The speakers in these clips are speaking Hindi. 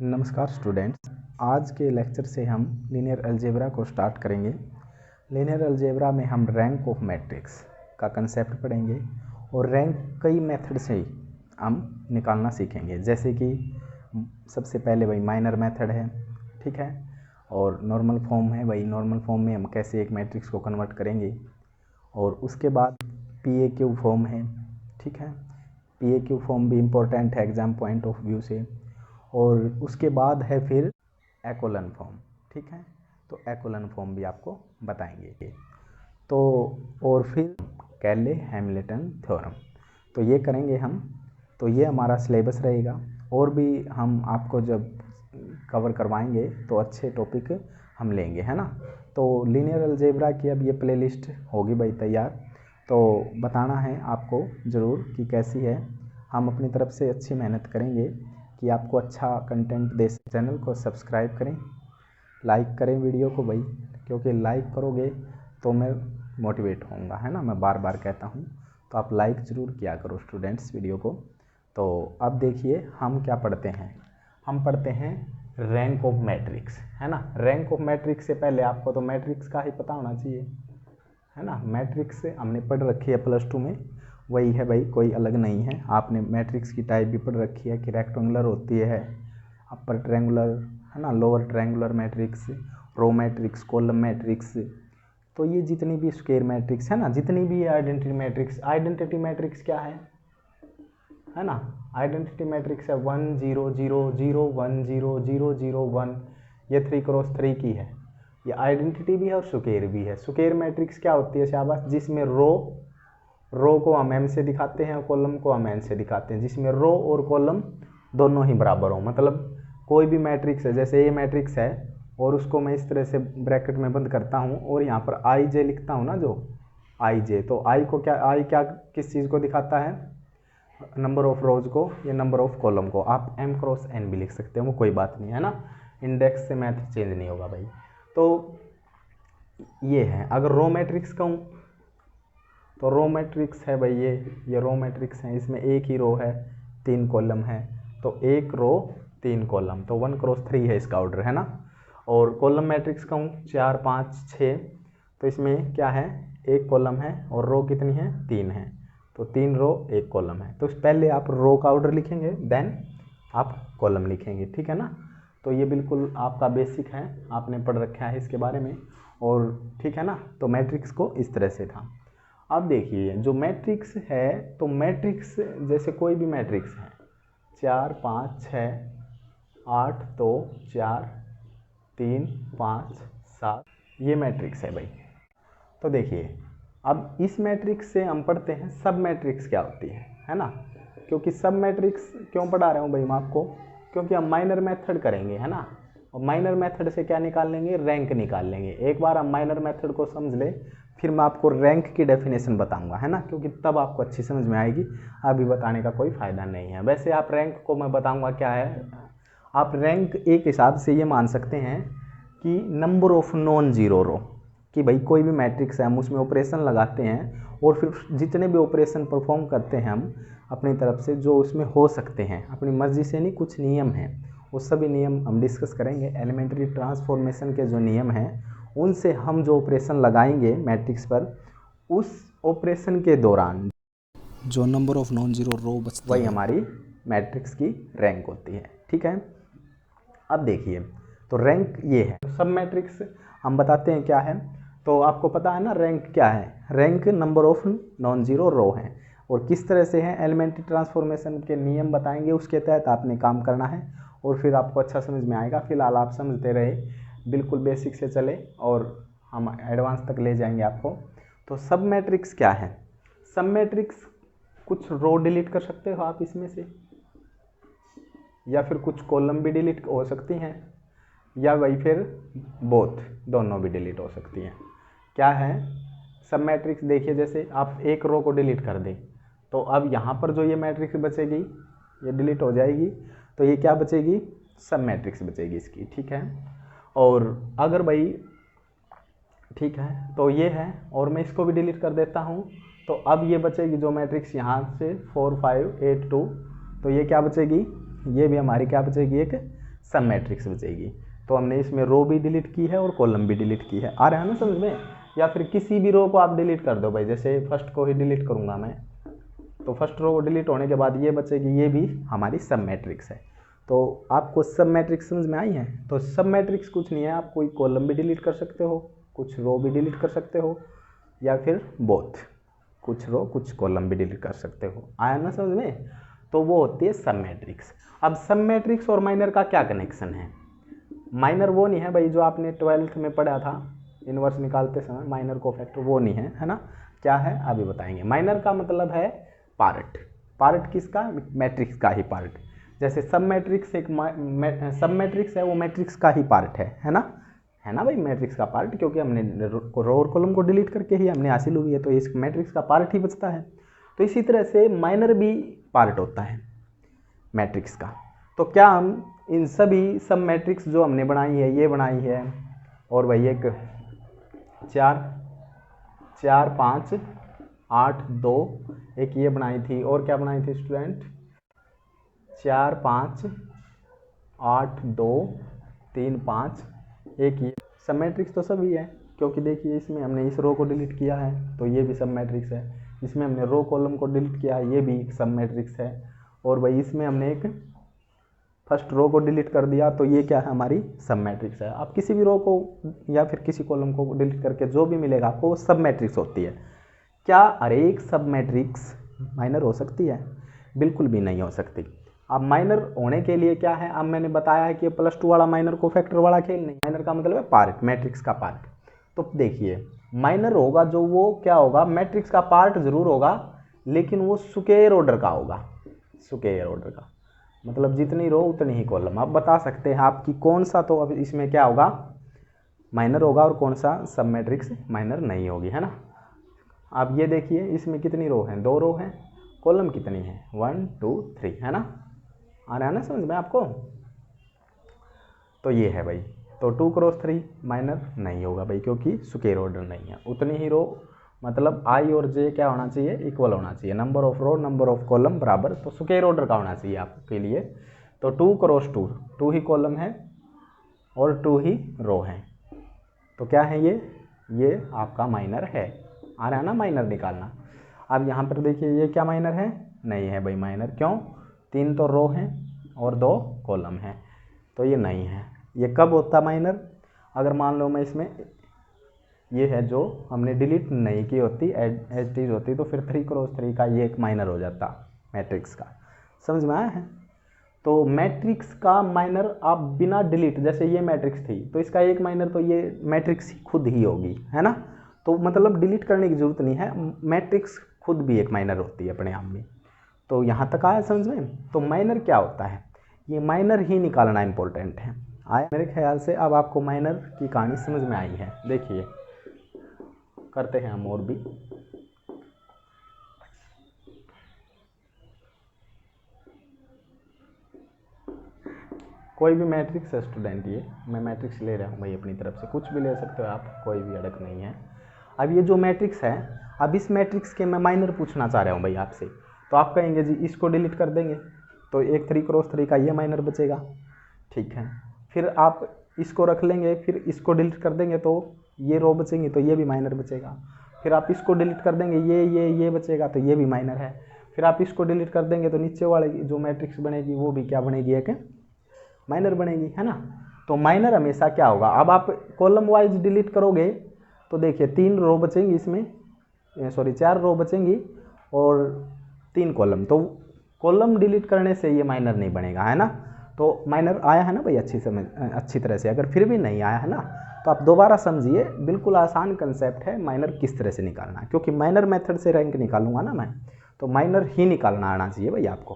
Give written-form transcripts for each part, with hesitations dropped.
नमस्कार स्टूडेंट्स, आज के लेक्चर से हम लीनियर अलजेब्रा को स्टार्ट करेंगे। लीनियर अलजेब्रा में हम रैंक ऑफ मैट्रिक्स का कंसेप्ट पढ़ेंगे और रैंक कई मेथड से हम निकालना सीखेंगे। जैसे कि सबसे पहले वही माइनर मेथड है, ठीक है, और नॉर्मल फॉर्म है, वही नॉर्मल फॉर्म में हम कैसे एक मैट्रिक्स को कन्वर्ट करेंगे। और उसके बाद PAQ फॉर्म है, ठीक है, PAQ फॉर्म भी इम्पोर्टेंट है एग्ज़ाम पॉइंट ऑफ व्यू से। और उसके बाद है फिर एकोलन फॉर्म, ठीक है, तो एकोलन फॉर्म भी आपको बताएंगे। तो और फिर कैले हैमिल्टन थ्योरम, तो ये करेंगे हम। तो ये हमारा सिलेबस रहेगा। और भी हम आपको जब कवर करवाएंगे तो अच्छे टॉपिक हम लेंगे, है ना। तो लीनियर अलजेब्रा की अब ये प्लेलिस्ट होगी भाई तैयार, तो बताना है आपको ज़रूर कि कैसी है। हम अपनी तरफ से अच्छी मेहनत करेंगे कि आपको अच्छा कंटेंट दे। चैनल को सब्सक्राइब करें, लाइक करें वीडियो को भाई, क्योंकि लाइक करोगे तो मैं मोटिवेट होऊंगा, है ना। मैं बार बार कहता हूँ, तो आप लाइक ज़रूर किया करो स्टूडेंट्स वीडियो को। तो अब देखिए हम क्या पढ़ते हैं। हम पढ़ते हैं रैंक ऑफ मैट्रिक्स, है ना। रैंक ऑफ मैट्रिक्स से पहले आपको तो मैट्रिक्स का ही पता होना चाहिए, है ना। मैट्रिक्स हमने पढ़ रखी है +2 में, वही है भाई, कोई अलग नहीं है। आपने मैट्रिक्स की टाइप भी पढ़ रखी है कि रेक्टेंगुलर होती है, अपर ट्रायंगुलर, है ना, lower triangular matrix, row matrix, column matrix. तो ये जितनी भी स्क्वायर मैट्रिक्स है ना, जितनी भी आइडेंटिटी मैट्रिक्स, आइडेंटिटी मैट्रिक्स क्या है ना। आइडेंटिटी मैट्रिक्स है 1 0 0 0 1 0 0 0 1, ये 3x3 की है। ये आइडेंटिटी भी है और स्क्वायर भी है। स्क्वायर मैट्रिक्स क्या होती है शाबाश, जिसमें रो को हम m से दिखाते हैं और कॉलम को हम n से दिखाते हैं, जिसमें रो और कॉलम दोनों ही बराबर हो। मतलब कोई भी मैट्रिक्स है, जैसे ये मैट्रिक्स है और उसको मैं इस तरह से ब्रैकेट में बंद करता हूँ और यहाँ पर IJ लिखता हूँ ना, जो IJ, तो I क्या किस चीज़ को दिखाता है, नंबर ऑफ रोज को, या नंबर ऑफ कॉलम को। आप m क्रॉस n भी लिख सकते हो, वो कोई बात नहीं है ना, इंडेक्स से मैथ चेंज नहीं होगा भाई। तो ये है। अगर रो मैट्रिक्स कहूँ तो रो मैट्रिक्स है भाई, ये रो मैट्रिक्स है, इसमें एक ही रो है, 3 कॉलम है, तो एक रो 3 कॉलम, तो 1x3 है इसका ऑर्डर, है ना। और कॉलम मैट्रिक्स कहूँ 4 5 6, तो इसमें क्या है, एक कॉलम है और रो कितनी है, 3 है, तो 3 रो 1 कॉलम है। तो पहले आप रो का ऑर्डर लिखेंगे, देन आप कॉलम लिखेंगे, ठीक है ना। तो ये बिल्कुल आपका बेसिक है, आपने पढ़ रखा है इसके बारे में, और ठीक है ना। तो मैट्रिक्स को इस तरह से था। अब देखिए जो मैट्रिक्स है, तो मैट्रिक्स जैसे कोई भी मैट्रिक्स है, 4 5 6 8 2 4 3 5 7, ये मैट्रिक्स है भाई। तो देखिए अब इस मैट्रिक्स से हम पढ़ते हैं सब मैट्रिक्स क्या होती है ना। क्योंकि सब मैट्रिक्स क्यों पढ़ा रहा हूँ भाई मैं आपको, क्योंकि हम माइनर मेथड करेंगे, है ना। और माइनर मेथड से क्या निकाल लेंगे, रैंक निकाल लेंगे। एक बार हम माइनर मेथड को समझ ले, फिर मैं आपको रैंक की डेफिनेशन बताऊंगा, है ना, क्योंकि तब आपको अच्छी समझ में आएगी। अभी बताने का कोई फ़ायदा नहीं है। वैसे आप रैंक को मैं बताऊंगा क्या है। आप रैंक एक हिसाब से ये मान सकते हैं कि नंबर ऑफ नॉन जीरो रो, कि भाई कोई भी मैट्रिक्स है, हम उसमें ऑपरेशन लगाते हैं और फिर जितने भी ऑपरेशन परफॉर्म करते हैं हम अपनी तरफ से, जो उसमें हो सकते हैं, अपनी मर्जी से नहीं, कुछ नियम हैं, वो सभी नियम हम डिस्कस करेंगे। एलिमेंट्री ट्रांसफॉर्मेशन के जो नियम हैं, उनसे हम जो ऑपरेशन लगाएंगे मैट्रिक्स पर, उस ऑपरेशन के दौरान जो नंबर ऑफ नॉन जीरो रो बचती वही है, हमारी मैट्रिक्स की रैंक होती है, ठीक है। अब देखिए तो रैंक ये है। सब मैट्रिक्स हम बताते हैं क्या है, तो आपको पता है ना रैंक क्या है। Rank number of non zero row है, और किस तरह से है, एलिमेंट्री ट्रांसफॉर्मेशन के नियम बताएंगे, उसके तहत आपने काम करना है और फिर आपको अच्छा समझ में आएगा। फिलहाल आप समझते रहे, बिल्कुल बेसिक से चले और हम एडवांस तक ले जाएंगे आपको। तो सब मैट्रिक्स क्या है, सब मैट्रिक्स कुछ रो डिलीट कर सकते हो आप इसमें से, या फिर कुछ कॉलम भी डिलीट हो सकती हैं, या वही फिर बोथ, दोनों भी डिलीट हो सकती हैं। क्या है सब मैट्रिक्स, देखिए जैसे आप एक रो को डिलीट कर दें, तो अब यहाँ पर जो ये मैट्रिक्स बचेगी ये डिलीट हो जाएगी, तो ये क्या बचेगी, सब मैट्रिक्स बचेगी इसकी, ठीक है। और अगर भाई ठीक है, तो ये है, और मैं इसको भी डिलीट कर देता हूँ, तो अब ये बचेगी जो मैट्रिक्स यहाँ से 4 5 8 2, तो ये क्या बचेगी, ये भी हमारी क्या बचेगी, एक सब मैट्रिक्स बचेगी। तो हमने इसमें रो भी डिलीट की है और कॉलम भी डिलीट की है। आ रहा है ना समझ में? या फिर किसी भी रो को आप डिलीट कर दो भाई, जैसे फर्स्ट को ही डिलीट करूँगा मैं, तो फर्स्ट रो डिलीट होने के बाद ये बचेगी, ये भी हमारी सब मैट्रिक्स है। तो आपको सब मैट्रिक्स समझ में आई है? तो सब मैट्रिक्स कुछ नहीं है, आप कोई कॉलम भी डिलीट कर सकते हो, कुछ रो भी डिलीट कर सकते हो, या फिर बोथ, कुछ रो कुछ कॉलम भी डिलीट कर सकते हो। आया ना समझ में? तो वो होती है सब मैट्रिक्स। अब सब मैट्रिक्स और माइनर का क्या कनेक्शन है? माइनर वो नहीं है भाई जो आपने 12th में पढ़ा था इनवर्स निकालते समय, माइनर कोफैक्टर वो नहीं है ना? क्या है अभी बताएंगे। माइनर का मतलब है पार्ट। पार्ट किसका? मैट्रिक्स का ही पार्ट। जैसे सब मैट्रिक्स एक सब मैट्रिक्स है, वो मैट्रिक्स का ही पार्ट है ना? है ना भाई, मैट्रिक्स का पार्ट, क्योंकि हमने रो और कॉलम को डिलीट करके ही हमने हासिल हुई है, तो इस मैट्रिक्स का पार्ट ही बचता है। तो इसी तरह से माइनर भी पार्ट होता है मैट्रिक्स का। तो क्या हम इन सभी सब मैट्रिक्स जो हमने बनाई है, ये बनाई है, और वही एक 4 4 5 8 2, एक ये बनाई थी, और क्या बनाई थी स्टूडेंट? 4 5 8 2 3 5, एक ये सब मैट्रिक्स तो सभी है, क्योंकि देखिए इसमें हमने इस रो को डिलीट किया है तो ये भी सब मैट्रिक्स है, इसमें हमने रो कॉलम को डिलीट किया है, ये भी एक सब मैट्रिक्स है, और वही इसमें हमने एक फर्स्ट रो को डिलीट कर दिया तो ये क्या है? हमारी सब मैट्रिक्स है। आप किसी भी रो को या फिर किसी कॉलम को डिलीट करके जो भी मिलेगा आपको वो सब मैट्रिक्स होती है। क्या हर एक सब मैट्रिक्स माइनर हो सकती है? बिल्कुल भी नहीं हो सकती। अब माइनर होने के लिए क्या है? अब मैंने बताया है कि +2 वाला माइनर कोफैक्टर वाला खेल नहीं। माइनर का मतलब है पार्ट, मैट्रिक्स का पार्ट। तो देखिए माइनर होगा जो, वो क्या होगा? मैट्रिक्स का पार्ट जरूर होगा, लेकिन वो स्क्वायर ऑर्डर का होगा। स्क्वायर ऑर्डर का मतलब जितनी रो उतनी ही कॉलम। आप बता सकते हैं आपकी कौन सा, तो अब इसमें क्या होगा? माइनर होगा, और कौन सा सब मैट्रिक्स माइनर नहीं होगी, है ना? अब ये देखिए इसमें कितनी रो हैं? 2 रो हैं। कॉलम कितनी है? 1 2 3, है ना? आ रहा है ना समझ में आपको? तो ये है भाई। तो 2 क्रॉस 3 माइनर नहीं होगा भाई, क्योंकि स्क्वायर ऑर्डर नहीं है। उतनी ही रो, मतलब आई और जे क्या होना चाहिए? इक्वल होना चाहिए। Number of row number of column बराबर, तो स्क्वायर ऑर्डर का होना चाहिए आपके लिए। तो 2 क्रॉस 2, 2 ही कॉलम है और 2 ही रो है, तो क्या है ये आपका माइनर है। आ रहा है ना माइनर निकालना? अब यहाँ पर देखिए ये क्या माइनर है? नहीं है भाई माइनर। क्यों? 3 तो रो हैं और 2 कॉलम हैं, तो ये नहीं है। ये कब होता माइनर? अगर मान लो मैं इसमें ये है जो हमने डिलीट नहीं की होती, एज टीज होती, तो फिर 3 क्रॉस 3 का ये एक माइनर हो जाता मैट्रिक्स का। समझ में आया है? तो मैट्रिक्स का माइनर आप बिना डिलीट, जैसे ये मैट्रिक्स थी तो इसका एक माइनर तो ये मैट्रिक्स खुद ही होगी, है ना? तो मतलब डिलीट करने की जरूरत नहीं है, मैट्रिक्स खुद भी एक माइनर होती है अपने आप में। तो यहाँ तक आया समझ में? तो माइनर क्या होता है? ये माइनर ही निकालना इंपॉर्टेंट है। आया मेरे ख्याल से? अब आपको माइनर की कहानी समझ में आई है। देखिए करते हैं हम और भी। कोई भी मैट्रिक्स है स्टूडेंट, ये मैं मैट्रिक्स ले रहा हूँ भाई अपनी तरफ से, कुछ भी ले सकते हो आप, कोई भी अड़क नहीं है। अब ये जो मैट्रिक्स है, अब इस मैट्रिक्स के मैं माइनर पूछना चाह रहा हूँ भाई आपसे, तो आप कहेंगे जी इसको डिलीट कर देंगे तो एक 3 क्रॉस 3 का ये माइनर बचेगा, ठीक है। फिर आप इसको रख लेंगे, फिर इसको डिलीट कर देंगे तो ये रो बचेंगी, तो ये भी माइनर बचेगा। फिर आप इसको डिलीट कर देंगे, ये बचेगा, तो ये भी माइनर है। फिर आप इसको डिलीट कर देंगे तो नीचे वाले जो मैट्रिक्स बनेगी वो भी क्या बनेगी? एक माइनर बनेगी, है ना? तो माइनर हमेशा क्या होगा? अब आप कॉलम वाइज डिलीट करोगे तो देखिए 3 रो बचेंगी इसमें, सॉरी 4 रो बचेंगी और 3 कॉलम, तो कॉलम डिलीट करने से ये माइनर नहीं बनेगा, है ना? तो माइनर आया है ना भाई अच्छी तरह से? अगर फिर भी नहीं आया है ना तो आप दोबारा समझिए, बिल्कुल आसान कंसेप्ट है माइनर किस तरह से निकालना है, क्योंकि माइनर मेथड से रैंक निकालूंगा ना मैं, तो माइनर ही निकालना आना चाहिए भाई आपको,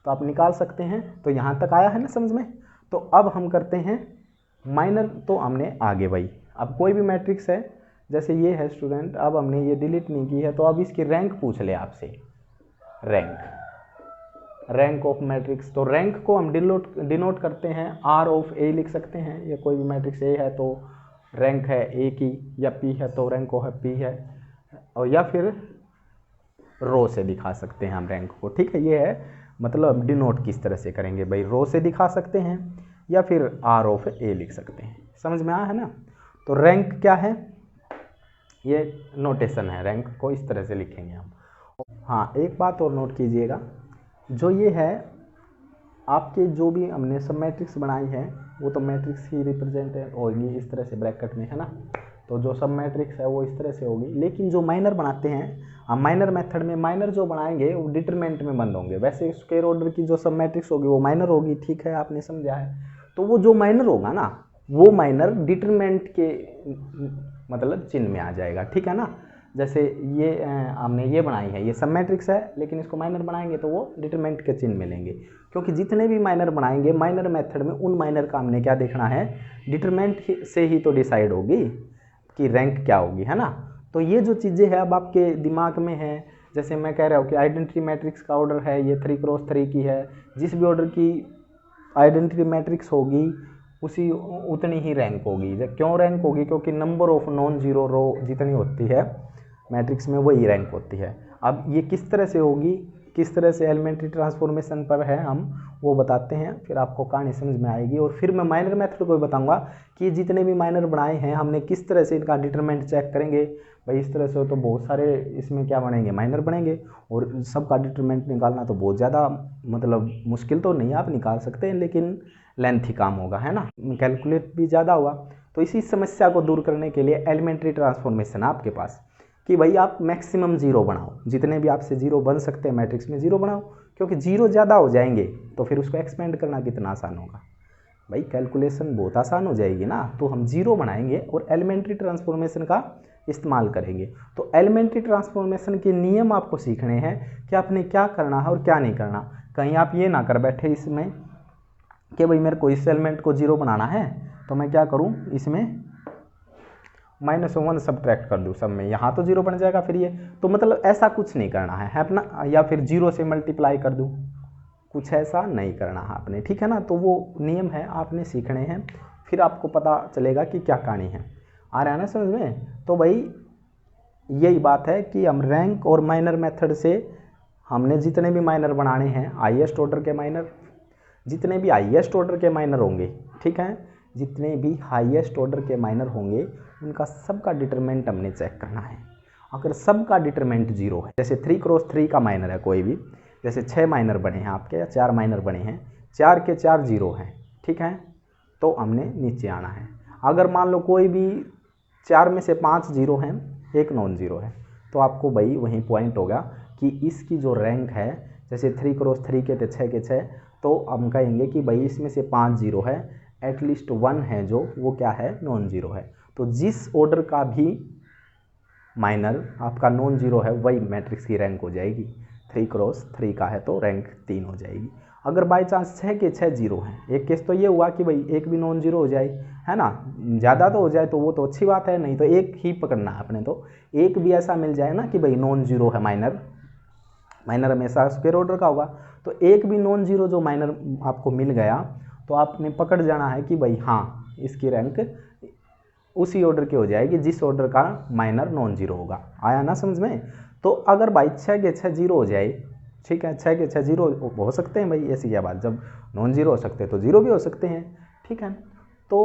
तो आप निकाल सकते हैं। तो यहाँ तक आया है ना समझ में? तो अब हम करते हैं माइनर, तो हमने आगे भाई अब कोई भी मैट्रिक्स है, जैसे ये है स्टूडेंट, अब हमने ये डिलीट नहीं की है तो अब इसकी रैंक पूछ ले आपसे, रैंक ऑफ मैट्रिक्स। तो रैंक को हम डिनोट करते हैं R ऑफ A लिख सकते हैं। ये कोई भी मैट्रिक्स A है तो रैंक है A की, या P है तो रैंक ऑफ P है, और या फिर रो से दिखा सकते हैं हम रैंक को, ठीक है। ये है मतलब डिनोट किस तरह से करेंगे भाई, रो से दिखा सकते हैं या फिर आर ऑफ ए लिख सकते हैं। समझ में आया है ना। तो रैंक क्या है, ये नोटेशन है, रैंक को इस तरह से लिखेंगे हम। हाँ, एक बात और नोट कीजिएगा, जो ये है आपके जो भी हमने सब मैट्रिक्स बनाई है वो तो मैट्रिक्स ही रिप्रेजेंट होगी इस तरह से ब्रैकेट में, है ना। तो जो सब मैट्रिक्स है वो इस तरह से होगी, लेकिन जो माइनर बनाते हैं हम माइनर मेथड में, माइनर जो बनाएंगे वो डिटरमिनेंट में बंद होंगे। वैसे स्क्वायर ऑर्डर की जो सब मैट्रिक्स होगी वो माइनर होगी, ठीक है, आपने समझा है। तो वो जो माइनर होगा ना, वो माइनर डिटरमिनेंट के मतलब चिन्ह में आ जाएगा, ठीक है ना। जैसे ये हमने ये बनाई है, ये सब मैट्रिक्स है, लेकिन इसको माइनर बनाएंगे तो वो डिटरमिनेंट के चिन्ह मिलेंगे, क्योंकि जितने भी माइनर बनाएंगे माइनर मेथड में उन माइनर का हमने क्या देखना है, डिटरमिनेंट से ही तो डिसाइड होगी कि रैंक क्या होगी, है ना। तो ये जो चीज़ें हैं अब आपके दिमाग में है, जैसे मैं कह रहा हूँ कि आइडेंटिटी मैट्रिक्स का ऑर्डर है ये 3x3 की है, जिस भी ऑर्डर की आइडेंटिटी मैट्रिक्स होगी उसी उतनी ही रैंक होगी। क्यों रैंक होगी, क्योंकि नंबर ऑफ नॉन जीरो रो जितनी होती है मैट्रिक्स में वही रैंक होती है। अब ये किस तरह से होगी, किस तरह से एलिमेंट्री ट्रांसफॉर्मेशन पर है हम वो बताते हैं, फिर आपको कहानी समझ में आएगी। और फिर मैं माइनर मेथड को भी बताऊंगा कि जितने भी माइनर बनाए हैं हमने किस तरह से इनका डिटरमिनेंट चेक करेंगे। भाई इस तरह से तो बहुत सारे इसमें क्या बनेंगे, माइनर बनेंगे, और सबका डिटरमिनेंट निकालना तो बहुत ज़्यादा मतलब मुश्किल तो नहीं, आप निकाल सकते हैं, लेकिन लेंथी काम होगा, है ना, कैलकुलेट भी ज़्यादा होगा। तो इसी समस्या को दूर करने के लिए एलिमेंट्री ट्रांसफॉर्मेशन आपके पास कि भाई आप मैक्सिमम जीरो बनाओ, जितने भी आपसे जीरो बन सकते हैं मैट्रिक्स में जीरो बनाओ, क्योंकि जीरो ज़्यादा हो जाएंगे तो फिर उसको एक्सपेंड करना कितना आसान होगा, भाई कैलकुलेशन बहुत आसान हो जाएगी ना। तो हम जीरो बनाएंगे और एलिमेंट्री ट्रांसफॉर्मेशन का इस्तेमाल करेंगे। तो एलिमेंट्री ट्रांसफॉर्मेशन के नियम आपको सीखने हैं कि आपने क्या करना है और क्या नहीं करना। कहीं आप ये ना कर बैठे इसमें कि भाई मेरे को इस एलिमेंट को जीरो बनाना है तो मैं क्या करूँ, इसमें -1 सब्ट्रैक्ट कर दूँ सब में, यहाँ तो जीरो बन जाएगा फिर ये, तो मतलब ऐसा कुछ नहीं करना है अपना, या फिर जीरो से मल्टीप्लाई कर दूँ, कुछ ऐसा नहीं करना है आपने, ठीक है ना। तो वो नियम है आपने सीखने हैं, फिर आपको पता चलेगा कि क्या कहानी है। आ रहा है ना समझ में। तो भाई यही बात है कि हम रैंक और माइनर मेथड से हमने जितने भी माइनर बनाने हैं, हाईएस्ट ऑर्डर के माइनर, जितने भी हाईएस्ट ऑर्डर के माइनर होंगे, ठीक है, जितने भी हाईएस्ट ऑर्डर के माइनर होंगे उनका सबका डिटरमिनेंट हमने चेक करना है। अगर सबका डिटरमिनेंट जीरो है, जैसे 3x3 का माइनर है कोई भी, जैसे 6 माइनर बने हैं आपके या 4 माइनर बने हैं, 4 के 4 जीरो हैं, ठीक है, तो हमने नीचे आना है। अगर मान लो कोई भी 4 में से 5 जीरो हैं, एक नॉन जीरो है, तो आपको भाई वहीं पॉइंट होगा कि इसकी जो रैंक है, जैसे 3x3 के थे 6 के 6, तो हम कहेंगे कि भाई इसमें से 5 जीरो है, एटलीस्ट 1 है जो वो क्या है, नॉन जीरो है। तो जिस ऑर्डर का भी माइनर आपका नॉन जीरो है वही मैट्रिक्स की रैंक हो जाएगी। 3x3 का है तो रैंक 3 हो जाएगी। अगर बाई चांस 6 के 6 जीरो हैं, एक केस तो ये हुआ कि भाई एक भी नॉन जीरो हो जाए, है ना, ज़्यादा तो हो जाए तो वो तो अच्छी बात है, नहीं तो एक ही पकड़ना है अपने। तो एक भी ऐसा मिल जाए ना कि भाई नॉन जीरो है माइनर, माइनर हमेशा स्क्वायर ऑर्डर का होगा, तो एक भी नॉन जीरो जो माइनर आपको मिल गया तो आपने पकड़ जाना है कि भाई हाँ इसकी रैंक उसी ऑर्डर की हो जाएगी जिस ऑर्डर का माइनर नॉन जीरो होगा। आया ना समझ में। तो अगर भाई 6 के 6 जीरो हो जाए, ठीक है, 6 के 6 जीरो हो सकते हैं भाई, ऐसी क्या बात, जब नॉन जीरो हो सकते हैं तो जीरो भी हो सकते हैं, ठीक है। तो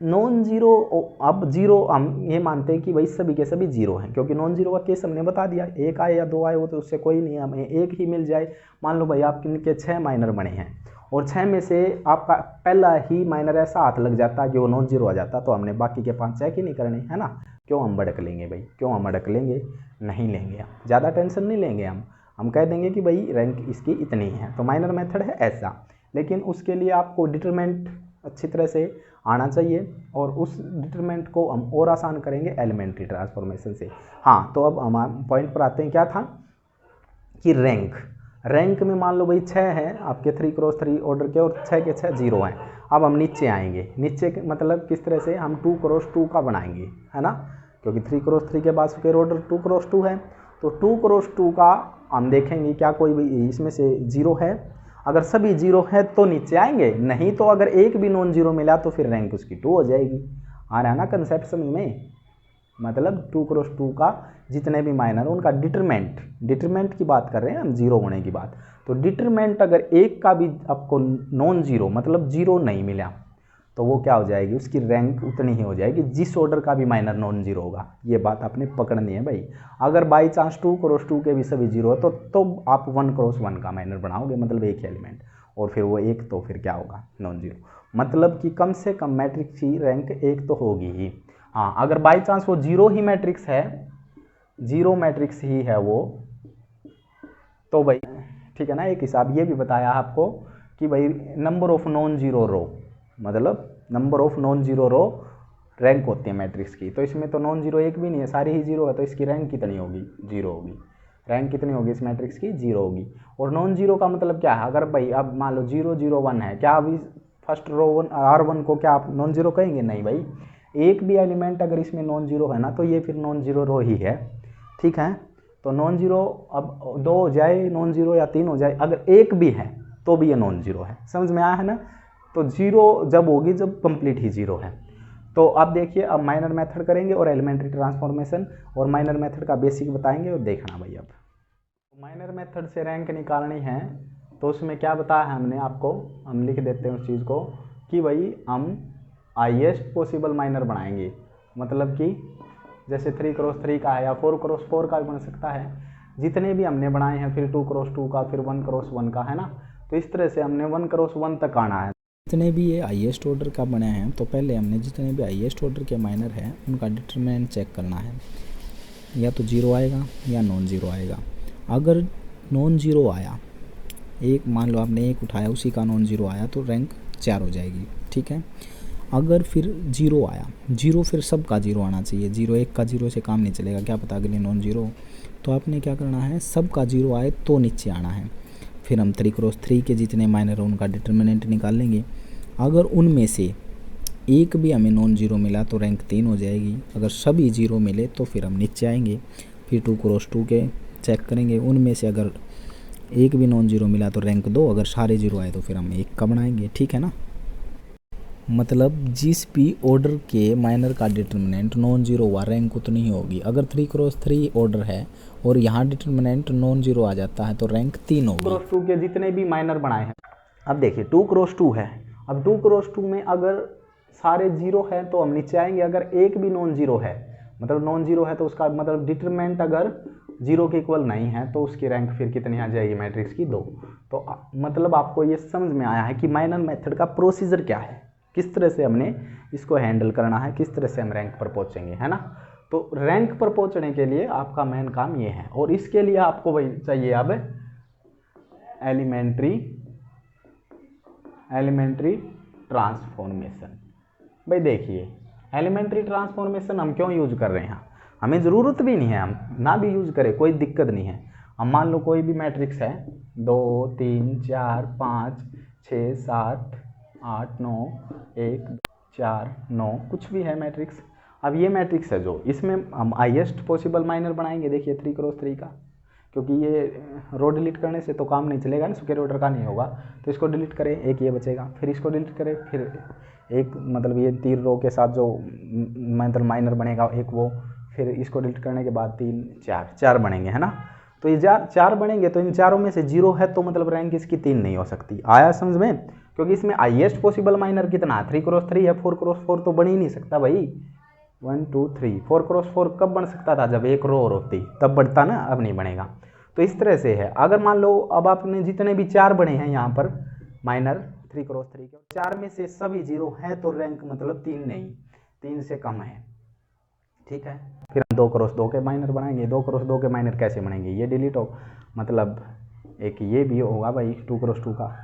नॉन जीरो, अब जीरो हम ये मानते हैं कि भाई सभी के सभी जीरो हैं, क्योंकि नॉन जीरो का केस हमने बता दिया, एक आए या दो आए वो तो उससे कोई नहीं है, हमें एक ही मिल जाए। मान लो भाई आपके इनके 6 माइनर बने हैं और 6 में से आपका पहला ही माइनर ऐसा हाथ लग जाता कि वो नॉन जीरो आ जाता, तो हमने बाकी के 5 चेक ही नहीं करने, है ना। क्यों हम भड़क लेंगे भाई, क्यों हम भड़क लेंगे, नहीं लेंगे, हम ज़्यादा टेंशन नहीं लेंगे, हम कह देंगे कि भाई रैंक इसकी इतनी है। तो माइनर मेथड है ऐसा, लेकिन उसके लिए आपको डिटरमिनेंट अच्छी तरह से आना चाहिए, और उस डिटरमिनेंट को हम और आसान करेंगे एलिमेंट्री ट्रांसफॉर्मेशन से। हाँ, तो अब हम पॉइंट पर आते हैं, क्या था कि रैंक में मान लो भाई 6 हैं आपके 3x3 ऑर्डर के और 6 के 6 जीरो हैं। अब हम नीचे आएंगे, नीचे मतलब किस तरह से हम 2x2 का बनाएंगे, है ना, क्योंकि 3x3 के बाद स्क्वायर ऑर्डर 2x2 है, तो 2x2 का हम देखेंगे क्या कोई भी इसमें से जीरो है। अगर सभी जीरो है तो नीचे आएंगे, नहीं तो अगर एक भी नॉन जीरो मिला तो फिर रैंक उसकी 2 हो जाएगी। आ रहा है ना कंसेप्ट समझ में। मतलब 2x2 का जितने भी माइनर उनका डिटरमिनेंट की बात कर रहे हैं हम, जीरो होने की बात। तो डिटरमिनेंट अगर एक का भी आपको नॉन जीरो मतलब जीरो नहीं मिला, तो वो क्या हो जाएगी, उसकी रैंक उतनी ही हो जाएगी जिस ऑर्डर का भी माइनर नॉन जीरो होगा। ये बात आपने पकड़नी है भाई। अगर बाई चांस 2 क्रॉस 2 के भी सभी जीरो है तो आप 1 क्रॉस 1 का माइनर बनाओगे, मतलब एक ही एलिमेंट, और फिर वो एक तो फिर क्या होगा, नॉन जीरो। मतलब कि कम से कम मैट्रिक्स की रैंक एक तो होगी ही। हाँ, अगर बाई चांस वो जीरो ही मैट्रिक्स है, जीरो मैट्रिक्स ही है वो, तो भाई ठीक है ना। एक हिसाब ये भी बताया आपको कि भाई number of non zero row, मतलब number of non zero row rank होती है मैट्रिक्स की। तो इसमें तो नॉन जीरो एक भी नहीं है, सारी ही जीरो है, तो इसकी रैंक कितनी होगी, जीरो होगी। रैंक कितनी होगी इस मैट्रिक्स की, जीरो होगी। और नॉन जीरो का मतलब क्या है, अगर भाई अब मान लो 0 0 1 है, क्या अभी फर्स्ट रो वन R1 को क्या आप नॉन जीरो कहेंगे, नहीं भाई। एक भी एलिमेंट अगर इसमें नॉन जीरो है ना तो ये फिर नॉन जीरो रो ही है, ठीक है। तो नॉन जीरो अब 2 हो जाए नॉन जीरो या 3 हो जाए, अगर एक भी है तो भी ये नॉन जीरो है। समझ में आया है ना। तो जीरो जब होगी जब कंप्लीट ही जीरो है। तो अब देखिए, अब माइनर मेथड करेंगे और एलिमेंट्री ट्रांसफॉर्मेशन, और माइनर मेथड का बेसिक बताएंगे और देखना भाई। अब माइनर मेथड से रैंक निकालनी है तो उसमें क्या बताया है हमने आपको, हम लिख देते हैं उस चीज़ को कि भाई हम हाईएस्ट पॉसिबल माइनर बनाएंगे। मतलब कि जैसे 3 क्रॉस 3 का है या 4 क्रॉस 4 का भी बन सकता है, जितने भी हमने बनाए हैं, फिर 2 क्रॉस 2 का, फिर 1 क्रॉस 1 का, है ना। तो इस तरह से हमने 1 क्रॉस 1 तक आना है। जितने भी ये हाईएस्ट ऑर्डर का बने हैं तो पहले हमने जितने भी हाईएस्ट ऑर्डर के माइनर हैं उनका डिटरमिनेंट चेक करना है, या तो जीरो आएगा या नॉन जीरो आएगा। अगर नॉन जीरो आया, एक मान लो आपने एक उठाया उसी का नॉन जीरो आया तो रैंक 4 हो जाएगी, ठीक है। अगर फिर जीरो आया, जीरो फिर सब का जीरो आना चाहिए, जीरो एक का जीरो से काम नहीं चलेगा, क्या पता अगले नॉन जीरो। तो आपने क्या करना है, सब का जीरो आए तो नीचे आना है। फिर हम 3 क्रॉस 3 के जितने माइनर हैं उनका डिटरमिनेंट निकाल लेंगे। अगर उनमें से एक भी हमें नॉन जीरो मिला तो रैंक 3 हो जाएगी। अगर सभी जीरो मिले तो फिर हम नीचे आएंगे। फिर 2 क्रॉस 2 के चेक करेंगे, उनमें से अगर एक भी नॉन जीरो मिला तो रैंक 2, अगर सारे जीरो आए तो फिर हम एक का बनाएंगे, ठीक है ना। मतलब जिस भी ऑर्डर के माइनर का डिटरमिनेंट नॉन जीरो हुआ रैंक उतनी ही होगी। अगर 3 क्रॉस 3 ऑर्डर है और यहाँ डिटरमिनेंट नॉन जीरो आ जाता है तो रैंक 3 होगी। 2 क्रॉस 2 के जितने भी माइनर बनाए हैं, अब देखिए 2 क्रॉस 2 है, अब 2 क्रॉस 2 में अगर सारे जीरो हैं तो हम नीचे आएंगे। अगर एक भी नॉन जीरो है, मतलब नॉन जीरो है तो उसका मतलब डिटरमिनेंट अगर जीरो के इक्वल नहीं है तो उसकी रैंक फिर कितनी आ जाएगी मैट्रिक्स की, 2। तो मतलब आपको ये समझ में आया है कि माइनर मेथड का प्रोसीजर क्या है, किस तरह से हमने इसको हैंडल करना है, किस तरह से हम रैंक पर पहुंचेंगे, है ना। तो रैंक पर पहुंचने के लिए आपका मेन काम ये है, और इसके लिए आपको भाई चाहिए अब एलिमेंट्री ट्रांसफॉर्मेशन। भाई देखिए, एलिमेंट्री ट्रांसफॉर्मेशन हम क्यों यूज कर रहे हैं, हमें ज़रूरत भी नहीं है, हम ना भी यूज करें कोई दिक्कत नहीं है। हम मान लो कोई भी मैट्रिक्स है, 2 3 4 5 6 7 8 9 1 4 9 कुछ भी है मैट्रिक्स। अब ये मैट्रिक्स है जो, इसमें हम हाईएस्ट पॉसिबल माइनर बनाएंगे। देखिए 3 क्रॉस 3 का, क्योंकि ये रो डिलीट करने से तो काम नहीं चलेगा ना, स्क्वायर ऑर्डर का नहीं होगा। तो इसको डिलीट करें, एक ये बचेगा, फिर इसको डिलीट करें, फिर एक मतलब ये 3 रो के साथ जो मतलब माइनर बनेगा एक वो, फिर इसको डिलीट करने के बाद 3 4 बनेंगे, है ना। तो ये 4 बनेंगे, तो इन चारों में से जीरो है तो मतलब रैंक इसकी 3 नहीं हो सकती। आया समझ में, क्योंकि इसमें हाईएस्ट पॉसिबल माइनर कितना है, 3 क्रॉस 3 है, 4 क्रॉस 4 तो बन ही नहीं सकता भाई। 1 2 3 4 क्रॉस 4 कब बन सकता था, जब एक रो और होती तब बढ़ता ना, अब नहीं बनेगा। तो इस तरह से है। अगर मान लो अब आपने जितने भी 4 बने हैं यहाँ पर माइनर 3 क्रॉस 3 के, 4 में से सभी जीरो है तो रैंक मतलब 3 नहीं, 3 से कम है, ठीक है। फिर हम 2 क्रॉस 2 के माइनर बनाएंगे। 2 क्रॉस 2 के माइनर कैसे बनेंगे, ये डिलीट हो, मतलब एक ये भी होगा भाई 2 क्रॉस 2 का,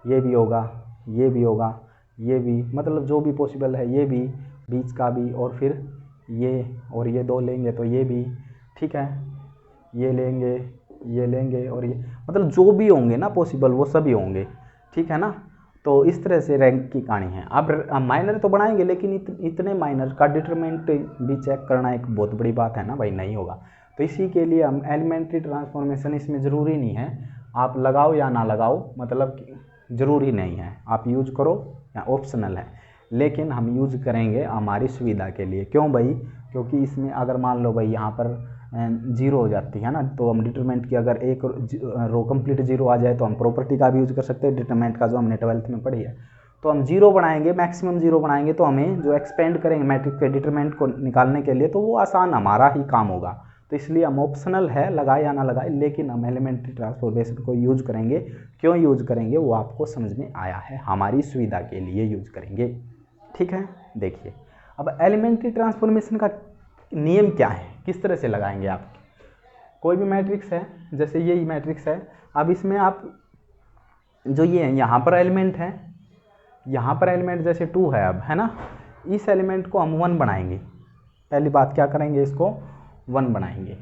ये भी होगा, ये भी होगा, ये भी, मतलब जो भी पॉसिबल है, ये भी, बीच का भी, और फिर ये और ये 2 लेंगे तो ये भी, ठीक है, ये लेंगे और ये, मतलब जो भी होंगे ना पॉसिबल वो सभी होंगे, ठीक है ना। तो इस तरह से रैंक की कहानी है। अब माइनर तो बनाएंगे, लेकिन इतने माइनर का डिटरमिनेंट भी चेक करना एक बहुत बड़ी बात है ना भाई, नहीं होगा। तो इसी के लिए हम एलिमेंट्री ट्रांसफॉर्मेशन, इसमें ज़रूरी नहीं है आप लगाओ या ना लगाओ, मतलब ज़रूरी नहीं है, आप यूज करो या ऑप्शनल है, लेकिन हम यूज करेंगे हमारी सुविधा के लिए। क्यों भाई, क्योंकि इसमें अगर मान लो भाई यहाँ पर जीरो हो जाती है ना, तो हम डिटरमिनेंट की अगर एक रो कंप्लीट जीरो आ जाए तो हम प्रॉपर्टी का भी यूज कर सकते हैं, डिटरमिनेंट का जो हमने 12th में पढ़ी है। तो हम जीरो बनाएंगे, मैक्सिमम जीरो बनाएंगे, तो हमें जो एक्सपेंड करेंगे मैट्रिक्स के डिटरमिनेंट को निकालने के लिए तो वो आसान हमारा ही काम होगा। तो इसलिए हम ऑप्शनल है लगाए या ना लगाए, लेकिन हम एलिमेंट्री ट्रांसफॉर्मेशन को यूज करेंगे। क्यों यूज करेंगे वो आपको समझ में आया है, हमारी सुविधा के लिए यूज करेंगे। ठीक है, देखिए अब एलिमेंट्री ट्रांसफॉर्मेशन का नियम क्या है, किस तरह से लगाएंगे आप। कोई भी मैट्रिक्स है, जैसे ये मैट्रिक्स है, अब इसमें आप जो ये है यहाँ पर एलिमेंट है, यहाँ पर एलिमेंट जैसे 2 है अब, है ना, इस एलिमेंट को हम 1 बनाएंगे। पहली बात क्या करेंगे, इसको 1 बनाएंगे।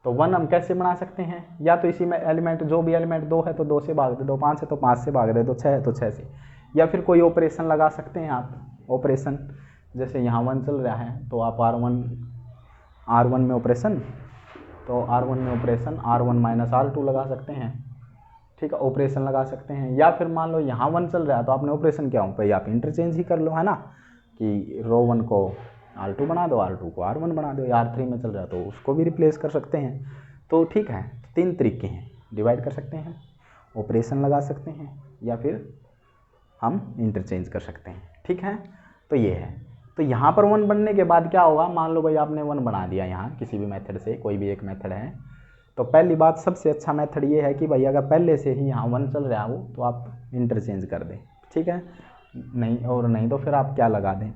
तो 1 हम कैसे बना सकते हैं, या तो इसी में एलिमेंट, जो भी एलिमेंट 2 है तो 2 से भाग दे दो, 5 है तो 5 से भाग दे दो, 6 है तो 6 से, या फिर कोई ऑपरेशन लगा सकते हैं आप। ऑपरेशन जैसे यहाँ 1 चल रहा है तो आप R1 में ऑपरेशन, तो R1 में ऑपरेशन R1 माइनस R2 लगा सकते हैं। ठीक है, ऑपरेशन लगा सकते हैं। या फिर मान लो यहाँ 1 चल रहा है तो आपने ऑपरेशन क्या हो भाई, आप इंटरचेंज ही कर लो, है ना, कि रो 1 को R2 बना दो, R2 को R1 बना दो। R3 में चल रहा है तो उसको भी रिप्लेस कर सकते हैं। तो ठीक है, 3 तरीके हैं, डिवाइड कर सकते हैं, ऑपरेशन लगा सकते हैं, या फिर हम इंटरचेंज कर सकते हैं। ठीक है, तो ये है। तो यहाँ पर 1 बनने के बाद क्या होगा, मान लो भाई आपने 1 बना दिया यहाँ किसी भी मेथड से, कोई भी एक मेथड है, तो पहली बात सबसे अच्छा मेथड ये है कि भाई अगर पहले से ही यहाँ 1 चल रहा हो तो आप इंटरचेंज कर दें। ठीक है, नहीं तो फिर आप क्या लगा दें,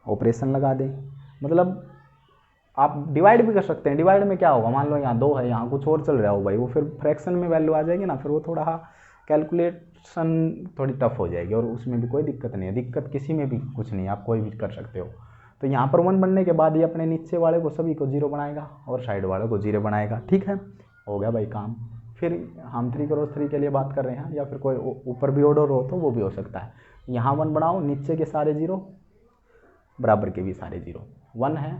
ऑपरेशन लगा दें। मतलब आप डिवाइड भी कर सकते हैं। डिवाइड में क्या होगा, मान लो यहाँ 2 है, यहाँ कुछ और चल रहा हो भाई, वो फिर फ्रैक्शन में वैल्यू आ जाएगी ना, फिर वो थोड़ा कैलकुलेशन थोड़ी टफ हो जाएगी, और उसमें भी कोई दिक्कत नहीं है। दिक्कत किसी में भी कुछ नहीं, आप कोई भी कर सकते हो। तो यहाँ पर 1 बनने के बाद ये अपने नीचे वाले को सभी को 0 बनाएगा और साइड वाले को 0 बनाएगा। ठीक है, हो गया भाई काम। फिर हम 3 क्रॉस 3 के लिए बात कर रहे हैं, या फिर कोई ऊपर भी ऑर्डर हो तो वो भी हो सकता है। यहाँ 1 बनाओ, नीचे के सारे 0, बराबर के भी सारे 0। 1 है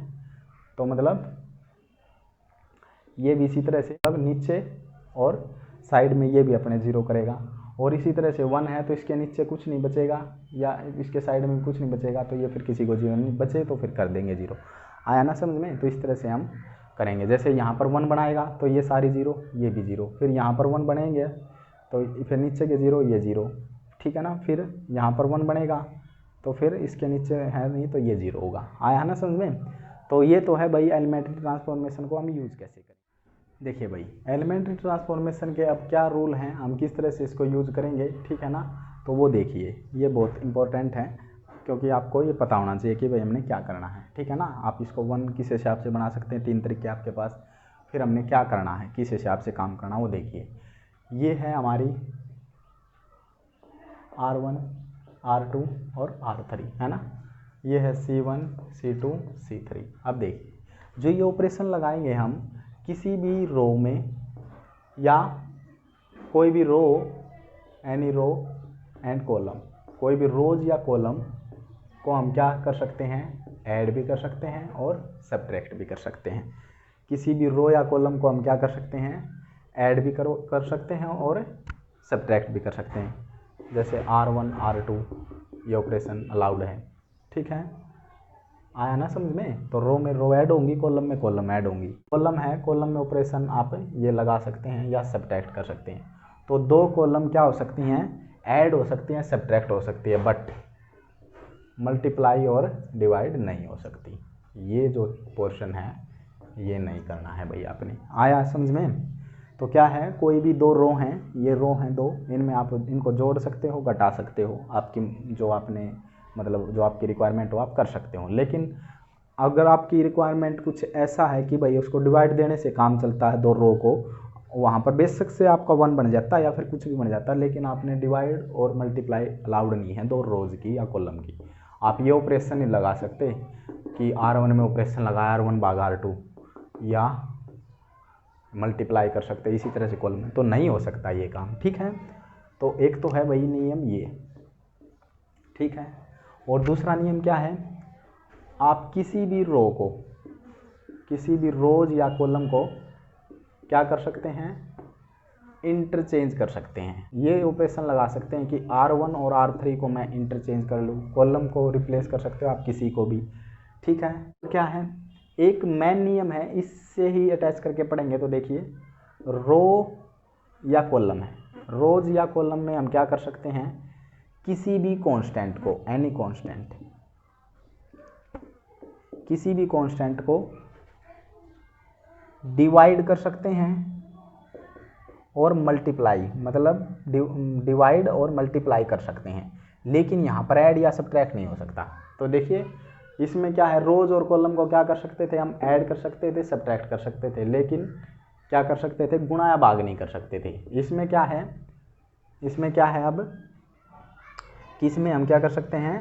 तो मतलब ये भी इसी तरह से, अब नीचे और साइड में ये भी अपने 0 करेगा, और इसी तरह से 1 है तो इसके नीचे कुछ नहीं बचेगा, या इसके साइड में कुछ नहीं बचेगा, तो ये फिर किसी को 0 नहीं बचे तो फिर कर देंगे 0। आया ना समझ में। तो इस तरह से हम करेंगे। जैसे यहाँ पर 1 बनाएगा तो ये सारी 0, ये भी 0, फिर यहाँ पर 1 बनेंगे तो फिर नीचे के 0, ये 0। ठीक है ना, फिर यहाँ पर 1 बनेगा तो फिर इसके नीचे है नहीं तो ये 0 होगा। आया ना समझ में। तो ये तो है भाई एलिमेंट्री ट्रांसफॉर्मेशन को हम यूज़ कैसे करें। देखिए भाई एलिमेंट्री ट्रांसफॉर्मेशन के अब क्या रूल हैं, हम किस तरह से इसको यूज़ करेंगे, ठीक है ना, तो वो देखिए। ये बहुत इंपॉर्टेंट है क्योंकि आपको ये पता होना चाहिए कि भाई हमने क्या करना है। ठीक है ना, आप इसको 1 किस हिसाब से बना सकते हैं, 3 तरीके आपके पास। फिर हमने क्या करना है, किस हिसाब से काम करना, वो देखिए। ये है हमारी R1, R2 और R3, है ना। ये है C1, C2, C3। अब देखिए जो ये ऑपरेशन लगाएंगे हम किसी भी रो में, या कोई भी रो, एनी रो एंड कॉलम, कोई भी रोज या कॉलम को हम क्या कर सकते हैं, ऐड भी कर सकते हैं और सब्ट्रैक्ट भी कर सकते हैं। किसी भी रो या कॉलम को हम क्या कर सकते हैं, ऐड भी कर सकते हैं और सब्ट्रैक्ट भी कर सकते हैं। जैसे R1, R2 ये ऑपरेशन अलाउड है। ठीक है, आया ना समझ में। तो रो में रो ऐड होंगी, कॉलम में कॉलम ऐड होंगी। कॉलम है, कॉलम में ऑपरेशन आप ये लगा सकते हैं या सब्ट्रैक्ट कर सकते हैं। तो 2 कॉलम क्या हो सकती हैं, ऐड हो सकती हैं, सब्ट्रैक्ट हो सकती है, बट मल्टीप्लाई और डिवाइड नहीं हो सकती। ये जो पोर्शन है ये नहीं करना है भाई आपने। आया समझ में। तो क्या है, कोई भी 2 रो हैं, ये रो हैं 2, इनमें आप इनको जोड़ सकते हो, घटा सकते हो, आपकी जो आपने मतलब जो आपकी रिक्वायरमेंट हो आप कर सकते हो। लेकिन अगर आपकी रिक्वायरमेंट कुछ ऐसा है कि भाई उसको डिवाइड देने से काम चलता है 2 रो को, वहाँ पर बेशक से आपका 1 बन जाता है या फिर कुछ भी बन जाता है, लेकिन आपने डिवाइड और मल्टीप्लाई अलाउड नहीं है 2 रोज की या कॉलम की। आप ये ऑपरेशन नहीं लगा सकते कि R1 में ऑपरेशन लगाया R1 भाग R2, या मल्टीप्लाई कर सकते इसी तरह से कॉलम में, तो नहीं हो सकता ये काम। ठीक है, तो एक तो है वही नियम ये, ठीक है। और दूसरा नियम क्या है, आप किसी भी रो को, किसी भी रोज या कॉलम को क्या कर सकते हैं, इंटरचेंज कर सकते हैं। ये ऑपरेशन लगा सकते हैं कि R1 और R3 को मैं इंटरचेंज कर लूँ, कॉलम को रिप्लेस कर सकते हो आप किसी को भी। ठीक है, क्या है, एक मेन नियम है, इससे ही अटैच करके पढ़ेंगे। तो देखिए रो या कॉलम है, रोज या कॉलम में हम क्या कर सकते हैं, किसी भी कांस्टेंट को, एनी कांस्टेंट, किसी भी कांस्टेंट को डिवाइड कर सकते हैं और मल्टीप्लाई, मतलब डिवाइड और मल्टीप्लाई कर सकते हैं, लेकिन यहाँ पर ऐड या सब्ट्रैक्ट नहीं हो सकता। तो देखिए इसमें क्या है, रोज और कॉलम को क्या कर सकते थे हम, ऐड कर सकते थे, सब्ट्रैक्ट कर सकते थे, लेकिन क्या कर सकते थे, गुणा या भाग नहीं कर सकते थे। इसमें क्या है, इसमें क्या है अब कि इसमें हम क्या कर सकते हैं,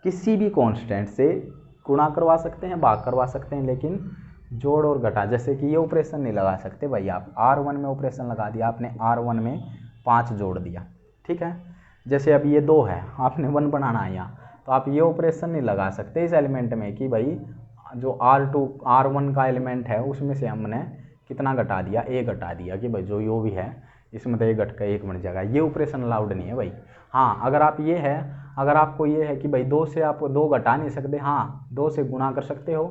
किसी भी कांस्टेंट से गुणा करवा सकते हैं, भाग करवा सकते हैं, लेकिन जोड़ और घटा, जैसे कि ये ऑपरेशन नहीं लगा सकते भाई। आप R1 में ऑपरेशन लगा दिया आपने, R1 में 5 जोड़ दिया, ठीक है। जैसे अब ये 2 है, आपने 1 बनाना है यहाँ, तो आप ये ऑपरेशन नहीं लगा सकते इस एलिमेंट में कि भाई जो R1 का एलिमेंट है उसमें से हमने कितना घटा दिया, A घटा दिया, कि भाई जो भी है इसमें तो 1 घट का 1 बन जाएगा। ये ऑपरेशन अलाउड नहीं है भाई। हाँ, अगर आप ये है, अगर आपको ये है कि भाई 2 से आप 2 घटा नहीं सकते, हाँ 2 से गुणा कर सकते हो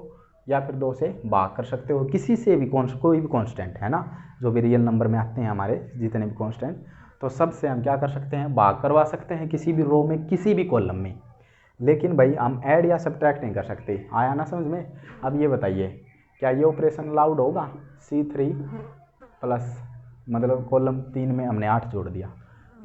या फिर 2 से भाग कर सकते हो, किसी से भी कोई भी कांस्टेंट है ना, जो भी रियल नंबर में आते हैं हमारे जितने भी कांस्टेंट, तो सबसे हम क्या कर सकते हैं, भाग करवा सकते हैं किसी भी रो में, किसी भी कॉलम में, लेकिन भाई हम ऐड या सब्ट्रैक्ट नहीं कर सकते। आया ना समझ में। अब ये बताइए क्या ये ऑपरेशन अलाउड होगा, C3 प्लस मतलब कॉलम 3 में हमने 8 जोड़ दिया,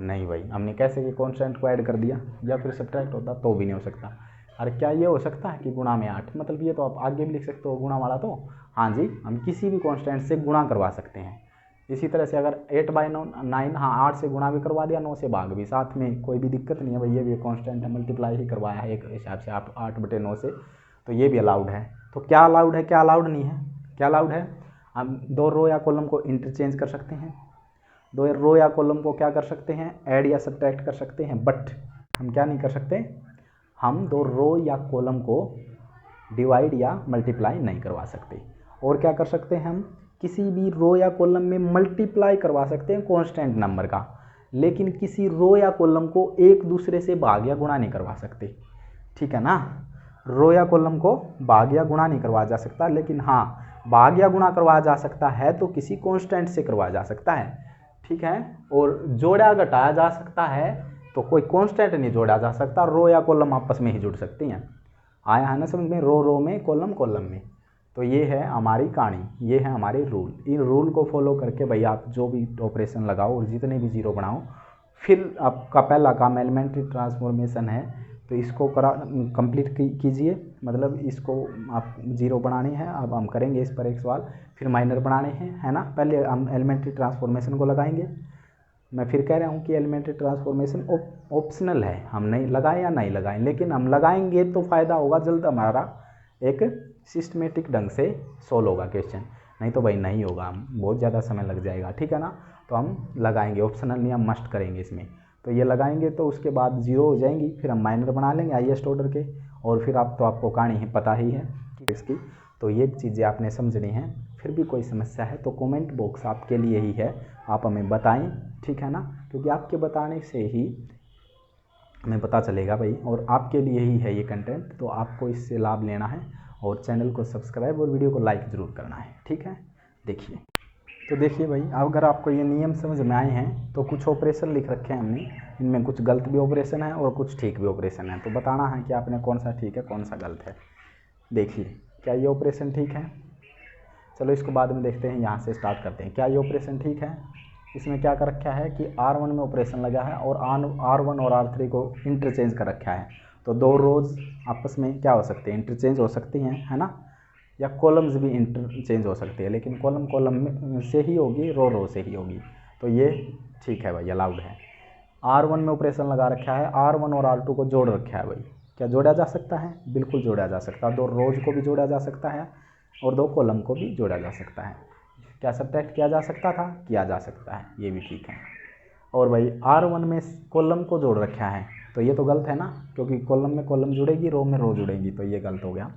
नहीं भाई। हमने कैसे कि कांस्टेंट को ऐड कर दिया, या फिर सब्ट्रैक्ट होता तो भी नहीं हो सकता। अरे क्या ये हो सकता है कि गुणा में 8, मतलब ये तो आप आगे भी लिख सकते हो गुणा वाला, तो हाँ जी हम किसी भी कांस्टेंट से गुणा करवा सकते हैं। इसी तरह से अगर 8/9, हाँ 8 से गुणा भी करवा दिया, 9 से भाग भी, साथ में कोई भी दिक्कत नहीं है भाई, ये भी कांस्टेंट है, मल्टीप्लाई ही करवाया है एक हिसाब से आप 8/9 से, तो ये भी अलाउड है। तो क्या अलाउड है, क्या अलाउड नहीं है, क्या अलाउड है, हम 2 रो या कॉलम को इंटरचेंज कर सकते हैं, 2 रो या कॉलम को क्या कर सकते हैं, ऐड या सब्ट्रैक्ट कर सकते हैं, बट हम क्या नहीं कर सकते, हम 2 रो या कॉलम को डिवाइड या मल्टीप्लाई नहीं करवा सकते। और क्या कर सकते हैं, हम किसी भी रो या कॉलम में मल्टीप्लाई करवा सकते हैं कांस्टेंट नंबर का, लेकिन किसी रो या कॉलम को एक दूसरे से भाग या गुणा नहीं करवा सकते, ठीक है ना। रो या कॉलम को भाग या गुणा नहीं करवाया जा सकता, लेकिन हाँ भाग या गुणा करवाया जा सकता है तो किसी कांस्टेंट से करवाया जा सकता है, ठीक है। और जोड़ा घटाया जा सकता है, तो कोई कांस्टेंट नहीं जोड़ा जा सकता, रो या कॉलम आपस में ही जुड़ सकती हैं। आया है ना समझ में, रो रो में, कॉलम कॉलम में। तो ये है हमारी कहानी, ये है हमारे रूल। इन रूल को फॉलो करके भाई आप जो भी ऑपरेशन लगाओ और जितने भी जीरो बनाओ, फिर आपका पहला काम एलिमेंट्री ट्रांसफॉर्मेशन है, तो इसको कंप्लीट कीजिए, मतलब इसको आप जीरो बनाने हैं। अब हम करेंगे इस पर एक सवाल, फिर माइनर बनाने हैं, है ना। पहले हम एलिमेंट्री ट्रांसफॉर्मेशन को लगाएंगे। मैं फिर कह रहा हूँ कि एलिमेंट्री ट्रांसफॉर्मेशन ऑप्शनल है, हम नहीं लगाएं या नहीं लगाएं, लेकिन हम लगाएंगे तो फ़ायदा होगा, जल्द हमारा एक सिस्टमेटिक ढंग से सोल्व होगा क्वेश्चन, नहीं तो भाई नहीं होगा, बहुत ज़्यादा समय लग जाएगा, ठीक है ना। तो हम लगाएंगे, ऑप्शनल नहीं, हम मस्ट करेंगे इसमें। तो ये लगाएंगे तो उसके बाद जीरो हो जाएंगी, फिर हम माइनर बना लेंगे हाईएस्ट ऑर्डर के, और फिर आपको कहानी है पता ही है इसकी। तो ये चीज़ें आपने समझनी हैं। फिर भी कोई समस्या है तो कमेंट बॉक्स आपके लिए ही है, आप हमें बताएं, ठीक है ना, क्योंकि आपके बताने से ही हमें पता चलेगा भाई, और आपके लिए ही है ये कंटेंट, तो आपको इससे लाभ लेना है, और चैनल को सब्सक्राइब और वीडियो को लाइक ज़रूर करना है, ठीक है। देखिए, तो देखिए भाई, अगर आपको ये नियम समझ में आए हैं तो कुछ ऑपरेशन लिख रखे हैं हमने, इनमें कुछ गलत भी ऑपरेशन है और कुछ ठीक भी ऑपरेशन है, तो बताना है कि आपने कौन सा ठीक है कौन सा गलत है। देखिए, क्या ये ऑपरेशन ठीक है, चलो इसको बाद में देखते हैं, यहाँ से स्टार्ट करते हैं। क्या ये ऑपरेशन ठीक है, इसमें क्या कर रखा है कि R1 में ऑपरेशन लगा है और R1 और R3 को इंटरचेंज कर रखा है, तो 2 रोज आपस में क्या हो सकते हैं, इंटरचेंज हो सकती हैं, है ना, या कॉलम्स भी इंटरचेंज हो सकती है, लेकिन कॉलम कॉलम में से ही होगी, रो रो से ही होगी, तो ये ठीक है भाई, अलाउड है। R1 में ऑपरेशन लगा रखा है, R1 और R2 को जोड़ रखा है भाई, क्या जोड़ा जा सकता है, बिल्कुल जोड़ा जा सकता है, 2 रोज को भी जोड़ा जा सकता है और 2 कॉलम को भी जोड़ा जा सकता है। क्या सब्ट्रैक्ट किया जा सकता था, किया जा सकता है, ये भी ठीक है। और भाई R1 में कॉलम को जोड़ रखा है, तो ये तो गलत है ना, क्योंकि कॉलम में कॉलम जुड़ेगी, रो में रो जुड़ेगी, तो ये गलत हो गया।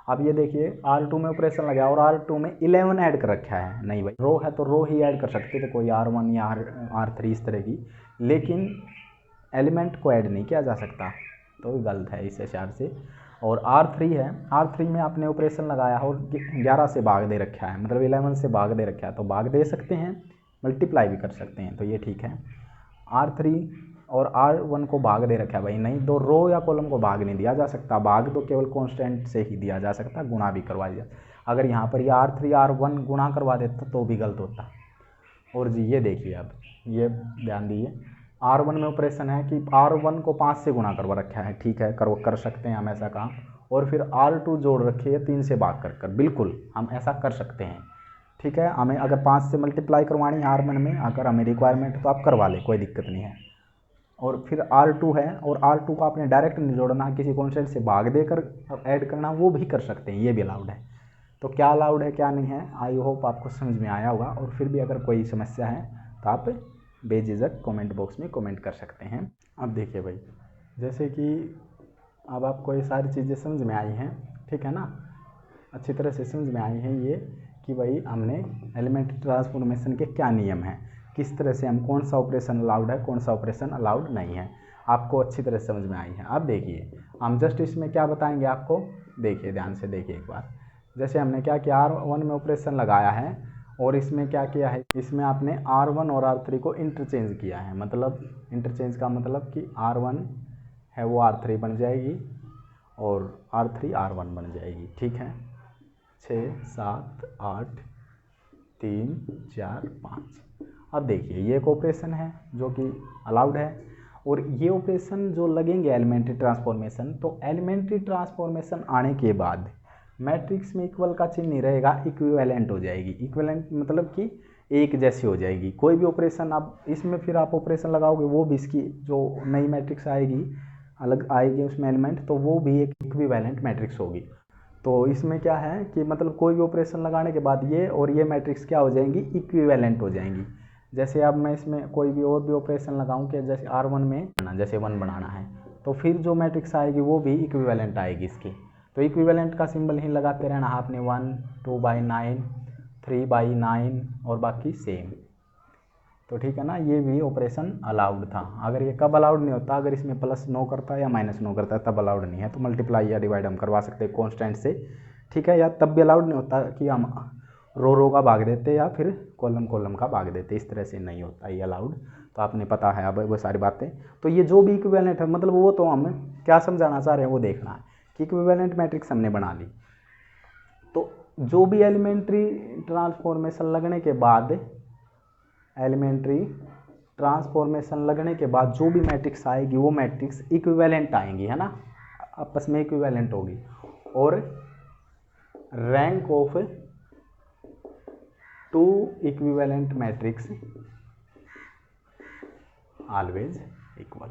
अब ये देखिए, R2 में ऑपरेशन लगा और R2 में 11 ऐड कर रखा है, नहीं भाई, रो है तो रो ही ऐड कर सकते थे, कोई R1 या R3 इस तरह की, लेकिन एलिमेंट को ऐड नहीं किया जा सकता, तो गलत है इस हिसाब से। और R3 है, R3 में आपने ऑपरेशन लगाया और 11 से भाग दे रखा है, मतलब 11 से भाग दे रखा है, तो भाग दे सकते हैं, मल्टीप्लाई भी कर सकते हैं, तो ये ठीक है। R3 और R1 को भाग दे रखा है भाई, नहीं तो रो या कॉलम को भाग नहीं दिया जा सकता, भाग तो केवल कांस्टेंट से ही दिया जा सकता, गुणा भी करवा दिया। अगर यहाँ पर ये R3 R1 गुणा करवा देता तो भी गलत होता। और जी ये देखिए, अब ये ध्यान दीजिए, R1 में ऑपरेशन है कि R1 को 5 से गुणा करवा रखा है, ठीक है, कर सकते हैं हम ऐसा काम। और फिर R2 जोड़ रखी है 3 से भाग कर बिल्कुल हम ऐसा कर सकते हैं, ठीक है। हमें अगर 5 से मल्टीप्लाई करवानी है R1 में, अगर हमें रिक्वायरमेंट तो आप करवा ले, कोई दिक्कत नहीं है। और फिर R2 है, और R2 को आपने डायरेक्ट नहीं जोड़ना, किसी कॉन्स्टेंट से भाग देकर ऐड करना, वो भी कर सकते हैं, ये भी अलाउड है। तो क्या अलाउड है क्या नहीं है, आई होप आपको समझ में आया होगा। और फिर भी अगर कोई समस्या है तो आप बेझिझक कमेंट बॉक्स में कमेंट कर सकते हैं। अब देखिए भाई, जैसे कि अब आपको ये सारी चीज़ें समझ में आई हैं, ठीक है ना, अच्छी तरह से समझ में आई हैं ये कि भाई हमने एलिमेंट्री ट्रांसफॉर्मेशन के क्या नियम हैं, किस तरह से हम कौन सा ऑपरेशन अलाउड है, कौन सा ऑपरेशन अलाउड नहीं है, आपको अच्छी तरह समझ में आई है। अब देखिए हम जस्ट इसमें क्या बताएंगे आपको, देखिए ध्यान से देखिए एक बार। जैसे हमने क्या किया, R1 में ऑपरेशन लगाया है, और इसमें क्या किया है, इसमें आपने R1 और R3 को इंटरचेंज किया है। मतलब इंटरचेंज का मतलब कि R1 है वो R3 बन जाएगी और R3 R1 बन जाएगी, ठीक है। 6 7 8 3 4 5। अब देखिए ये एक ऑपरेशन है जो कि अलाउड है, और ये ऑपरेशन जो लगेंगे एलिमेंट्री ट्रांसफॉर्मेशन, तो एलिमेंट्री ट्रांसफॉर्मेशन आने के बाद मैट्रिक्स में इक्वल का चिन्ह नहीं रहेगा, इक्विवेलेंट हो जाएगी। इक्विवेलेंट मतलब कि एक जैसी हो जाएगी। कोई भी ऑपरेशन आप इसमें फिर आप ऑपरेशन लगाओगे, वो भी इसकी जो नई मैट्रिक्स आएगी अलग आएगी उसमें एलिमेंट, तो वो भी एक इक्विवेलेंट मैट्रिक्स होगी। तो इसमें क्या है कि मतलब कोई भी ऑपरेशन लगाने के बाद ये और ये मैट्रिक्स क्या हो जाएंगी, इक्विवेलेंट हो जाएंगी। जैसे अब मैं इसमें कोई भी और भी ऑपरेशन लगाऊं कि जैसे R1 में जैसे 1 बनाना है, तो फिर जो मैट्रिक्स आएगी वो भी इक्विवेलेंट आएगी इसकी। तो इक्विवेलेंट का सिंबल ही लगाते रहना आपने, 1 2/9 3/9 और बाकी सेम। तो ठीक है ना, ये भी ऑपरेशन अलाउड था। अगर ये कब अलाउड नहीं होता, अगर इसमें +9 करता है या -9 करता है तब अलाउड नहीं है। तो मल्टीप्लाई या डिवाइड हम करवा सकते हैं कॉन्स्टेंट से, ठीक है। या तब भी अलाउड नहीं होता कि हम रो का भाग देते या फिर कॉलम का भाग देते, इस तरह से नहीं होता ये अलाउड। तो आपने पता है अब वो सारी बातें। तो ये जो भी इक्विवेलेंट है, मतलब वो तो हम क्या समझाना चाह रहे हैं वो देखना है कि इक्विवेलेंट मैट्रिक्स हमने बना ली, तो जो भी एलिमेंट्री ट्रांसफॉर्मेशन लगने के बाद जो भी मैट्रिक्स आएगी वो मैट्रिक्स इक्विवेलेंट आएंगी, है ना, आपस में इक्विवेलेंट होगी। और rank of 2 equivalent matrix always equal.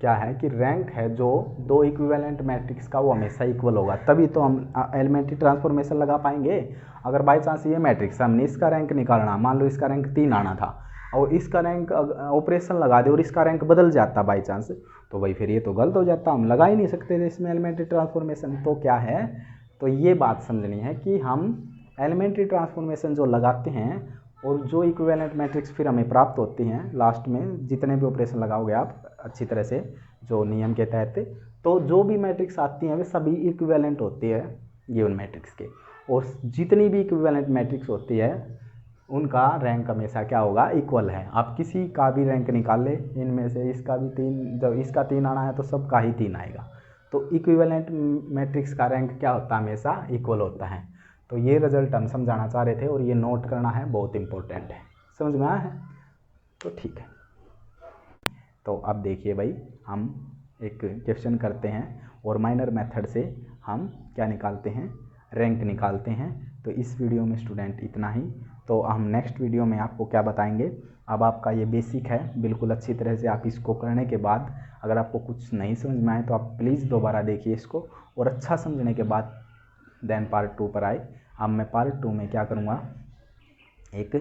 क्या है कि रैंक है जो 2 इक्विवेलेंट मैट्रिक्स का वो हमेशा इक्वल होगा, तभी तो हम एलिमेंट्री ट्रांसफॉर्मेशन लगा पाएंगे। अगर बाई चांस ये मैट्रिक्स हमने इसका रैंक निकालना, मान लो इसका रैंक 3 आना था और इसका रैंक ऑपरेशन लगा दे और इसका रैंक बदल जाता बाई चांस, तो भाई फिर ये तो गलत हो जाता, हम लगा ही नहीं सकते थे इसमें एलिमेंट्री ट्रांसफॉर्मेशन। तो क्या है, तो ये बात समझनी है कि हम एलिमेंट्री ट्रांसफॉर्मेशन जो लगाते हैं और जो इक्विवेलेंट मैट्रिक्स फिर हमें प्राप्त होती हैं लास्ट में, जितने भी ऑपरेशन लगाओगे आप अच्छी तरह से जो नियम के तहत, तो जो भी मैट्रिक्स आती हैं वे सभी इक्विवेलेंट होती है गिवन मैट्रिक्स के। और जितनी भी इक्विवेलेंट मैट्रिक्स होती है उनका रैंक हमेशा क्या होगा, इक्वल है। आप किसी का भी रैंक निकाल ले, इनमें से इसका भी 3, जब इसका 3 आना है तो सबका ही 3 आएगा। तो इक्विवेलेंट मैट्रिक्स का रैंक क्या होता है, हमेशा इक्वल होता है। तो ये रिजल्ट हम समझाना चाह रहे थे और ये नोट करना है, बहुत इंपॉर्टेंट है। समझ में आया है? तो ठीक है। तो अब देखिए भाई, हम एक क्वेश्चन करते हैं और माइनर मेथड से हम क्या निकालते हैं, रैंक निकालते हैं। तो इस वीडियो में स्टूडेंट इतना ही। तो हम नेक्स्ट वीडियो में आपको क्या बताएंगे, अब आपका ये बेसिक है, बिल्कुल अच्छी तरह से आप इसको करने के बाद अगर आपको कुछ नहीं समझ में आए तो आप प्लीज़ दोबारा देखिए इसको, और अच्छा समझने के बाद देन पार्ट 2 पर आए। अब मैं पार्ट 2 में क्या करूँगा, एक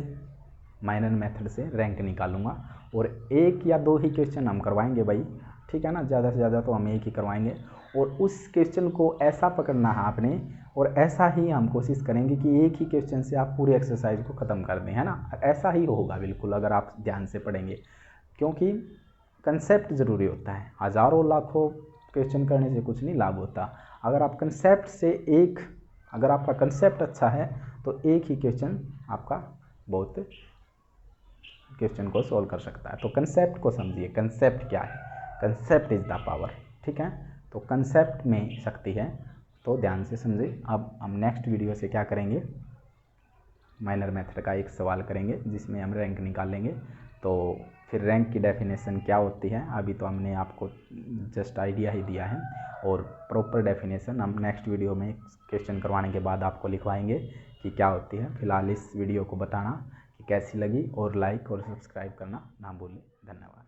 माइनर मेथड से रैंक निकालूंगा और 1 या 2 ही क्वेश्चन हम करवाएंगे भाई, ठीक है ना, ज़्यादा से ज़्यादा तो हम 1 ही करवाएंगे। और उस क्वेश्चन को ऐसा पकड़ना है आपने, और ऐसा ही हम कोशिश करेंगे कि 1 ही क्वेश्चन से आप पूरी एक्सरसाइज को ख़त्म कर दें, है ना। ऐसा ही होगा बिल्कुल अगर आप ध्यान से पढ़ेंगे, क्योंकि कंसेप्ट ज़रूरी होता है। हज़ारों लाखों क्वेश्चन करने से कुछ नहीं लाभ होता। अगर आप कंसेप्ट से अगर आपका कंसेप्ट अच्छा है तो 1 ही क्वेश्चन आपका बहुत क्वेश्चन को सॉल्व कर सकता है। तो कंसेप्ट को समझिए, कंसेप्ट क्या है, कंसेप्ट इज़ द पावर, ठीक है। तो कंसेप्ट में शक्ति है, तो ध्यान से समझिए। अब हम नेक्स्ट वीडियो से क्या करेंगे, माइनर मेथड का एक सवाल करेंगे जिसमें हम रैंक निकालेंगे। तो फिर रैंक की डेफिनेशन क्या होती है, अभी तो हमने आपको जस्ट आइडिया ही दिया है, और प्रॉपर डेफिनेशन हम नेक्स्ट वीडियो में क्वेश्चन करवाने के बाद आपको लिखवाएंगे कि क्या होती है। फिलहाल इस वीडियो को बताना कि कैसी लगी, और लाइक और सब्सक्राइब करना ना भूलें। धन्यवाद।